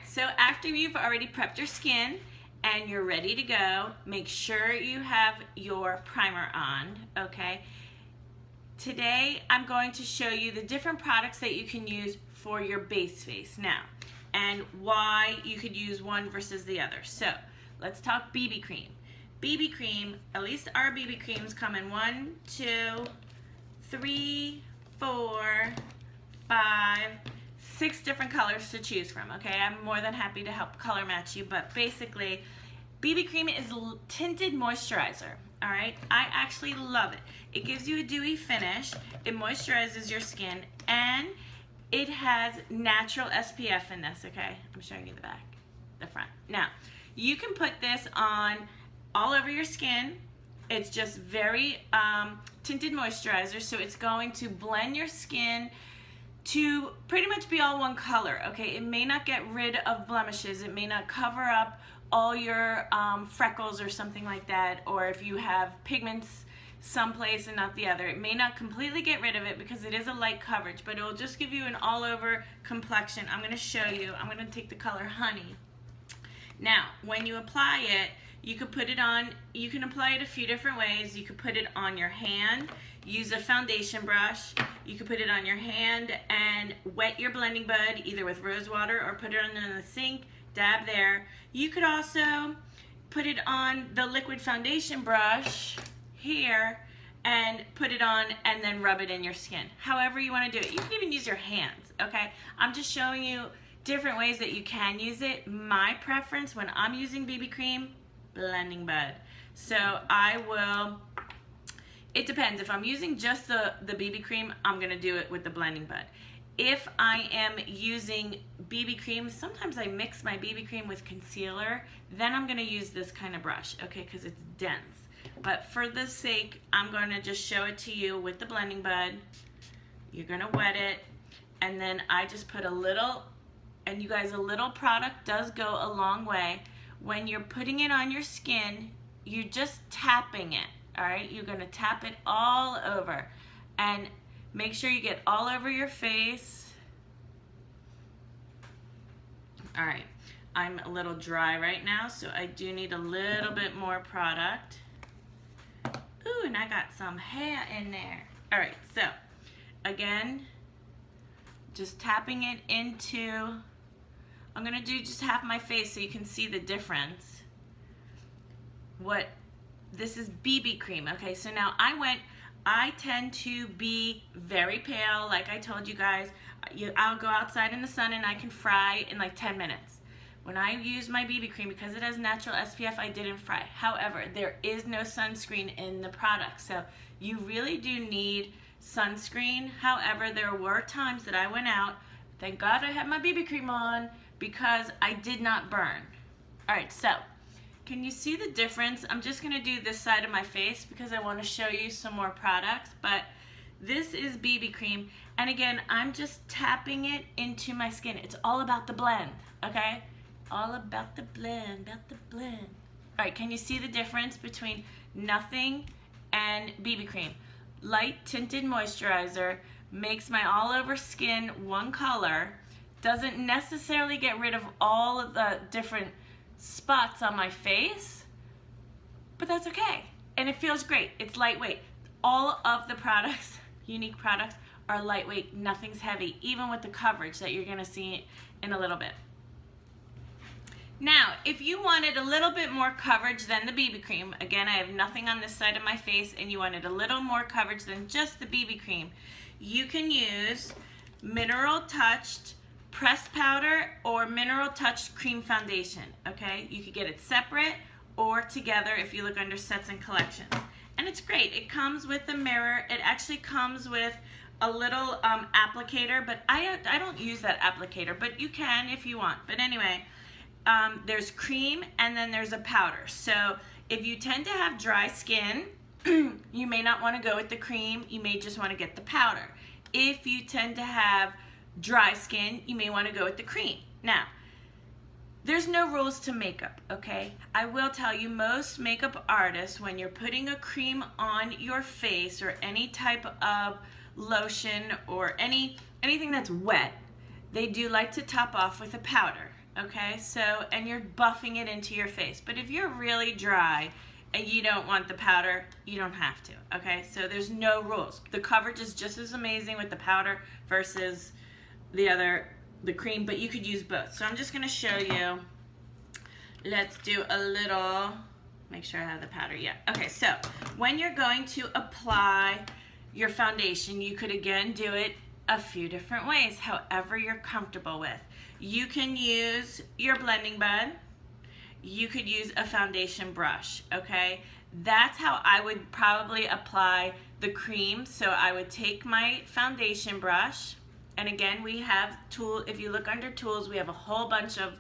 so after you've already prepped your skin and you're ready to go, make sure you have your primer on, okay? Today, I'm going to show you the different products that you can use for your base face now, and why you could use one versus the other. So, let's talk BB cream. BB cream, at least our BB creams come in 1, 2, 3, 4, 5, 6 different colors to choose from, okay? I'm more than happy to help color match you, but basically, BB cream is tinted moisturizer, all right? I actually love it. It gives you a dewy finish, it moisturizes your skin, and it has natural SPF in this, okay? I'm showing you the back, the front. Now, you can put this on all over your skin. It's just very tinted moisturizer, so it's going to blend your skin to pretty much be all one color, okay? It may not get rid of blemishes, it may not cover up all your freckles or something like that, or if you have pigments someplace and not the other. It may not completely get rid of it because it is a light coverage, but it will just give you an all-over complexion. I'm going to show you. I'm going to take the color Honey. Now, when you apply it, you could put it on, you can apply it a few different ways. You could put it on your hand, use a foundation brush. You could put it on your hand and wet your blending bud either with rose water or put it in the sink, dab there. You could also put it on the liquid foundation brush here and put it on and then rub it in your skin. However you want to do it. You can even use your hands, okay? I'm just showing you different ways that you can use it. My preference when I'm using BB cream, blending bud. So I will, it depends. If I'm using just the BB cream, I'm gonna do it with the blending bud. If I am using BB cream, sometimes I mix my BB cream with concealer, then I'm gonna use this kind of brush, okay, because it's dense. But for the sake, I'm gonna just show it to you with the blending bud. You're gonna wet it, and then I just put a little, and you guys, a little product does go a long way. When you're putting it on your skin, you're just tapping it, all right? You're gonna tap it all over, and make sure you get all over your face. All right, I'm a little dry right now, so I do need a little bit more product. Ooh, and I got some hair in there. All right, so again, just tapping it into, I'm gonna do just half my face so you can see the difference. This is BB cream, okay? So now I tend to be very pale, like I told you guys. I'll go outside in the sun and I can fry in like 10 minutes. When I use my BB cream, because it has natural SPF, I didn't fry. However, there is no sunscreen in the product, so you really do need sunscreen. However, there were times that I went out, thank God I had my BB cream on, because I did not burn. All right, so can you see the difference? I'm just gonna do this side of my face because I wanna show you some more products, but this is BB cream, and again, I'm just tapping it into my skin. It's all about the blend, okay? All about the blend, about the blend. All right, can you see the difference between nothing and BB cream? Light tinted moisturizer makes my all over skin one color, doesn't necessarily get rid of all of the different spots on my face, but that's okay. And it feels great, it's lightweight. All of the products, unique products, are lightweight, nothing's heavy, even with the coverage that you're gonna see in a little bit. Now, if you wanted a little bit more coverage than the BB cream, again, I have nothing on this side of my face, and you wanted a little more coverage than just the BB cream, you can use Mineral Touched Pressed Powder or Mineral Touched Cream Foundation, okay? You could get it separate or together if you look under sets and collections. And it's great. It comes with a mirror. It actually comes with a little applicator, but I don't use that applicator, but you can if you want. But anyway, there's cream and then there's a powder. So if you tend to have dry skin, you may not want to go with the cream. You may just want to get the powder. If you tend to have dry skin, you may want to go with the cream. Now, there's no rules to makeup, okay? I will tell you, most makeup artists, when you're putting a cream on your face or any type of lotion or anything that's wet, they do like to top off with a powder, okay? So, and you're buffing it into your face. But if you're really dry and you don't want the powder, you don't have to, okay? So there's no rules. The coverage is just as amazing with the powder versus the cream, but you could use both. So I'm just gonna show you. Let's do a little, make sure I have the powder, yeah. Okay, so when you're going to apply your foundation, you could again do it a few different ways, however you're comfortable with. You can use your blending bud. You could use a foundation brush, okay? That's how I would probably apply the cream. So I would take my foundation brush, and again, we have if you look under tools, we have a whole bunch of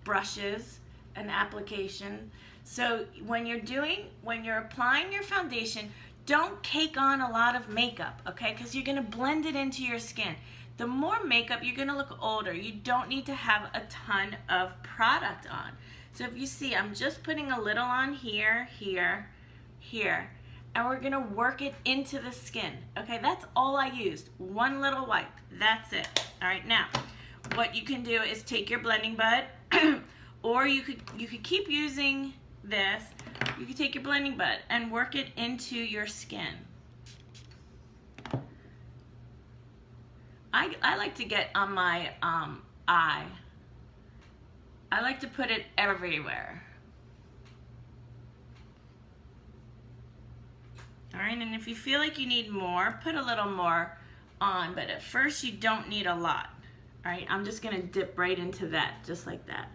brushes and application. So when you're applying your foundation, don't cake on a lot of makeup, okay? Because you're gonna blend it into your skin. The more makeup, you're gonna look older. You don't need to have a ton of product on. So if you see, I'm just putting a little on here, here, here, and we're gonna work it into the skin, okay? That's all I used, one little wipe, that's it. All right, now, what you can do is take your blending bud, or you could keep using this. You could take your blending bud and work it into your skin. I like to get on my eye. I like to put it everywhere. All right, and if you feel like you need more, put a little more on, but at first you don't need a lot. All right, I'm just gonna dip right into that, just like that.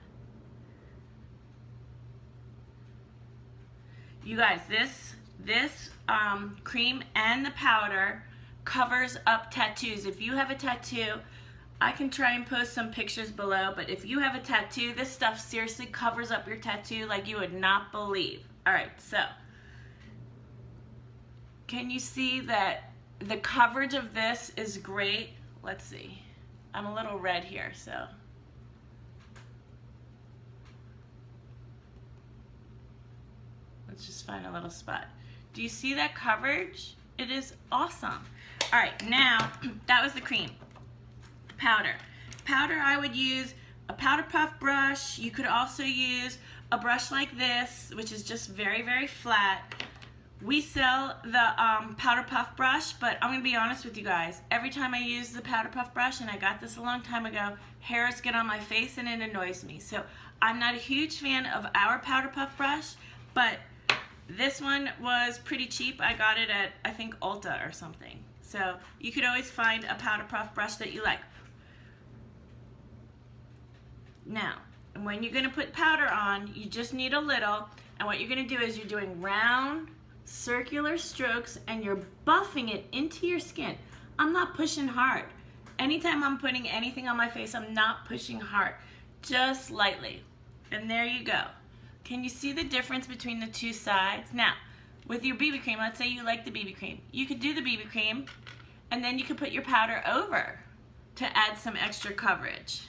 You guys, this cream and the powder covers up tattoos. If you have a tattoo, I can try and post some pictures below, but if you have a tattoo, this stuff seriously covers up your tattoo like you would not believe. All right, so can you see that the coverage of this is great? Let's see. I'm a little red here, so. Let's just find a little spot. Do you see that coverage? It is awesome. All right, now, that was the cream. Powder. Powder, I would use a powder puff brush. You could also use a brush like this, which is just very, very flat. We sell the powder puff brush, but I'm gonna be honest with you guys. Every time I use the powder puff brush, and I got this a long time ago, hairs get on my face and it annoys me. So I'm not a huge fan of our powder puff brush, but this one was pretty cheap. I got it at, I think, Ulta or something. So you could always find a powder puff brush that you like. Now, when you're gonna put powder on, you just need a little, and what you're gonna do is you're doing round, circular strokes, and you're buffing it into your skin. I'm not pushing hard. Anytime I'm putting anything on my face, I'm not pushing hard, just lightly. And there you go. Can you see the difference between the two sides? Now, with your BB cream, let's say you like the BB cream. You could do the BB cream, and then you could put your powder over to add some extra coverage.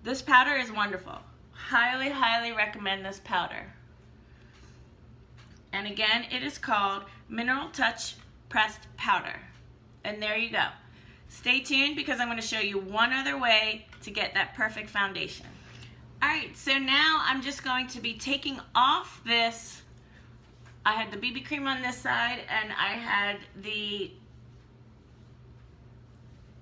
This powder is wonderful. Highly, highly recommend this powder. And again, it is called Mineral Touch Pressed Powder. And there you go. Stay tuned because I'm going to show you one other way to get that perfect foundation. Alright, so now I'm just going to be taking off this. I had the BB cream on this side and I had the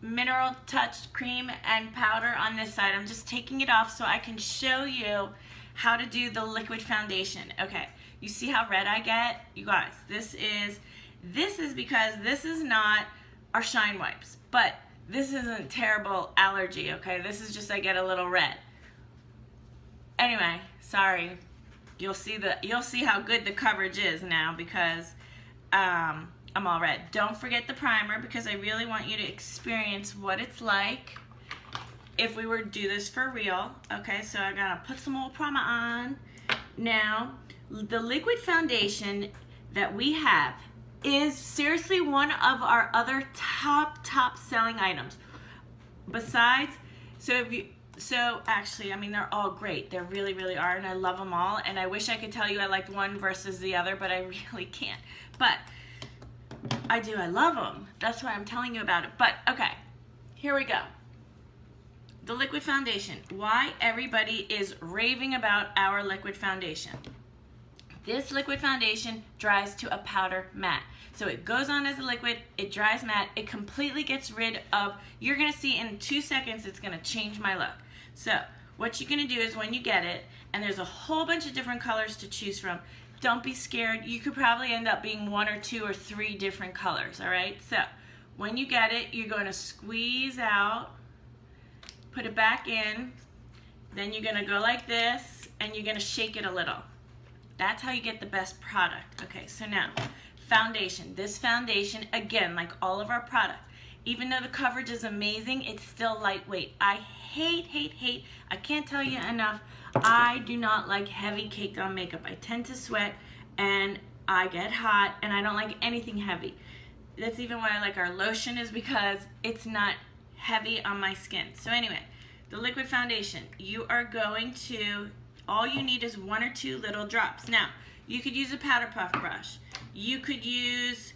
Mineral Touch cream and powder on this side. I'm just taking it off so I can show you how to do the liquid foundation. Okay, you see how red I get? You guys, this is because this is not our shine wipes, but this isn't terrible allergy, okay? This is just I get a little red. Anyway, sorry. You'll see how good the coverage is now because I'm all red. Don't forget the primer because I really want you to experience what it's like if we were to do this for real. Okay, so I gotta put some more primer on. Now, the liquid foundation that we have is seriously one of our other top selling items. Besides, so actually, I mean, they're all great. They really, really are, and I love them all. And I wish I could tell you I liked one versus the other, but I really can't. But I do, I love them. That's why I'm telling you about it. But okay, here we go. the liquid foundation. Why everybody is raving about our liquid foundation. This liquid foundation dries to a powder matte. So it goes on as a liquid, it dries matte, it completely gets rid of, you're gonna see in 2 seconds it's gonna change my look. So what you're gonna do is when you get it, and there's a whole bunch of different colors to choose from, don't be scared. You could probably end up being 1 or 2 or 3 different colors, all right? So when you get it, you're going to squeeze out, put it back in, then you're going to go like this, and you're going to shake it a little. That's how you get the best product. Okay, so now, foundation. This foundation, again, like all of our products, even though the coverage is amazing, it's still lightweight. I hate, I can't tell you enough, I do not like heavy caked on makeup. I tend to sweat and I get hot and I don't like anything heavy. That's even why I like our lotion, is because it's not heavy on my skin. So anyway, the liquid foundation, you are going to, all you need is 1 or 2 little drops. Now, you could use a powder puff brush. You could use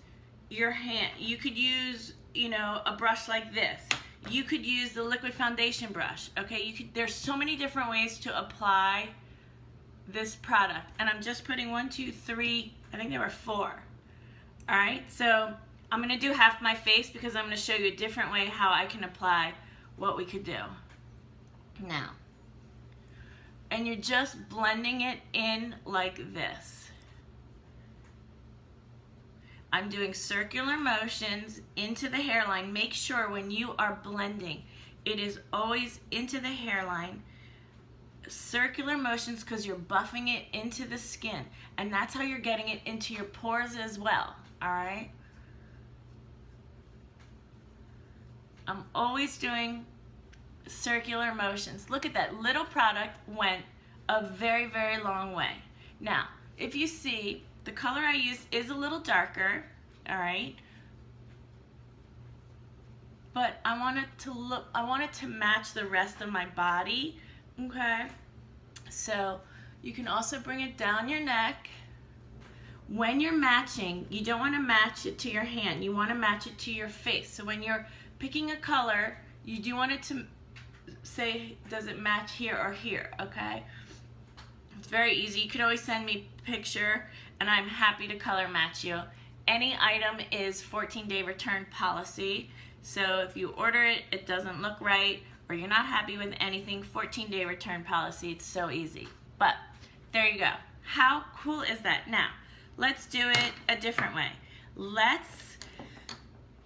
your hand. You could use, you know, a brush like this. You could use the liquid foundation brush, okay? There's so many different ways to apply this product. And I'm just putting 1, 2, 3, I think there were 4. All right, so I'm gonna do half my face because I'm gonna show you a different way how I can apply what we could do. Now, and you're just blending it in like this. I'm doing circular motions into the hairline. Make sure when you are blending, it is always into the hairline. Circular motions, because you're buffing it into the skin. And that's how you're getting it into your pores as well, all right? I'm always doing circular motions. Look at that, little product went a very, very long way. Now, if you see, the color I use is a little darker, all right? But I want it to match the rest of my body, okay? So you can also bring it down your neck. When you're matching, you don't want to match it to your hand. You want to match it to your face. So when you're picking a color, you do want it to say, does it match here or here, okay? It's very easy. You could always send me a picture and I'm happy to color match you. Any item is 14-day return policy. So if you order it, it doesn't look right, or you're not happy with anything, 14-day return policy. It's so easy. But there you go. How cool is that? Now, let's do it a different way.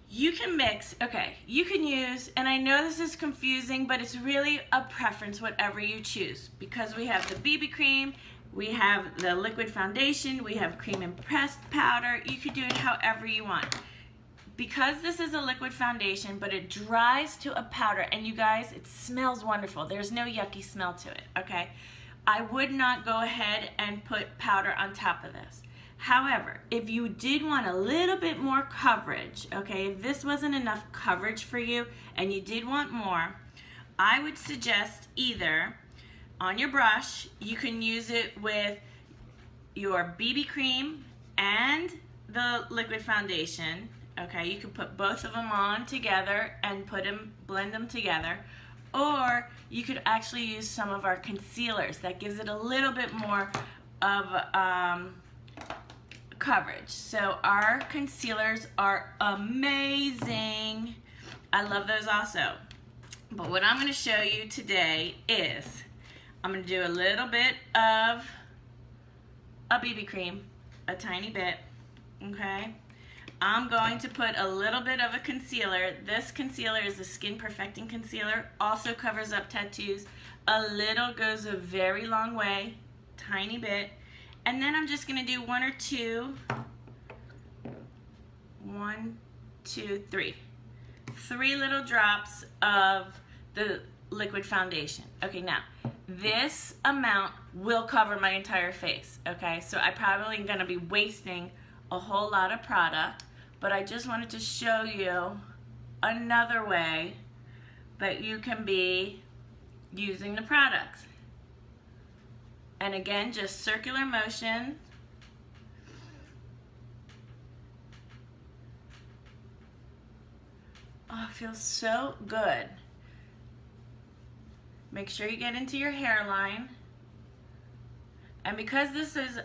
You can mix, okay, you can use, and I know this is confusing, but it's really a preference, whatever you choose, because we have the BB cream, we have the liquid foundation, we have cream impressed powder. You could do it however you want. Because this is a liquid foundation, but it dries to a powder, and you guys, it smells wonderful. There's no yucky smell to it, okay? I would not go ahead and put powder on top of this. However, if you did want a little bit more coverage, okay, if this wasn't enough coverage for you and you did want more, I would suggest either on your brush, you can use it with your BB cream and the liquid foundation, okay? You can put both of them on together and blend them together. Or you could actually use some of our concealers. That gives it a little bit more of coverage. So our concealers are amazing. I love those also. But what I'm going to show you today is I'm going to do a little bit of a BB cream, a tiny bit, okay? I'm going to put a little bit of a concealer. This concealer is a skin perfecting concealer, also covers up tattoos. A little goes a very long way, tiny bit. And then I'm just gonna do 1 or 2, 1, 2, 3. 3 little drops of the liquid foundation. Okay, now, this amount will cover my entire face, okay? So I probably am gonna be wasting a whole lot of product, but I just wanted to show you another way that you can be using the products. And again, just circular motion. Oh, it feels so good. Make sure you get into your hairline. And because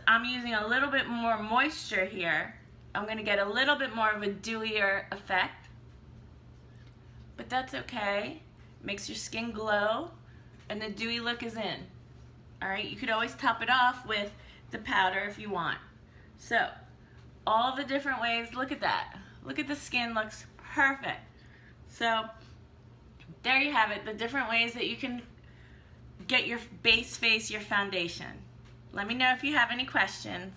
I'm using a little bit more moisture here, I'm going to get a little bit more of a dewier effect. But that's okay. Makes your skin glow and the dewy look is in. Alright, you could always top it off with the powder if you want. So, all the different ways, look at that. Look at the skin, looks perfect. So, there you have it, the different ways that you can get your base face, your foundation. Let me know if you have any questions.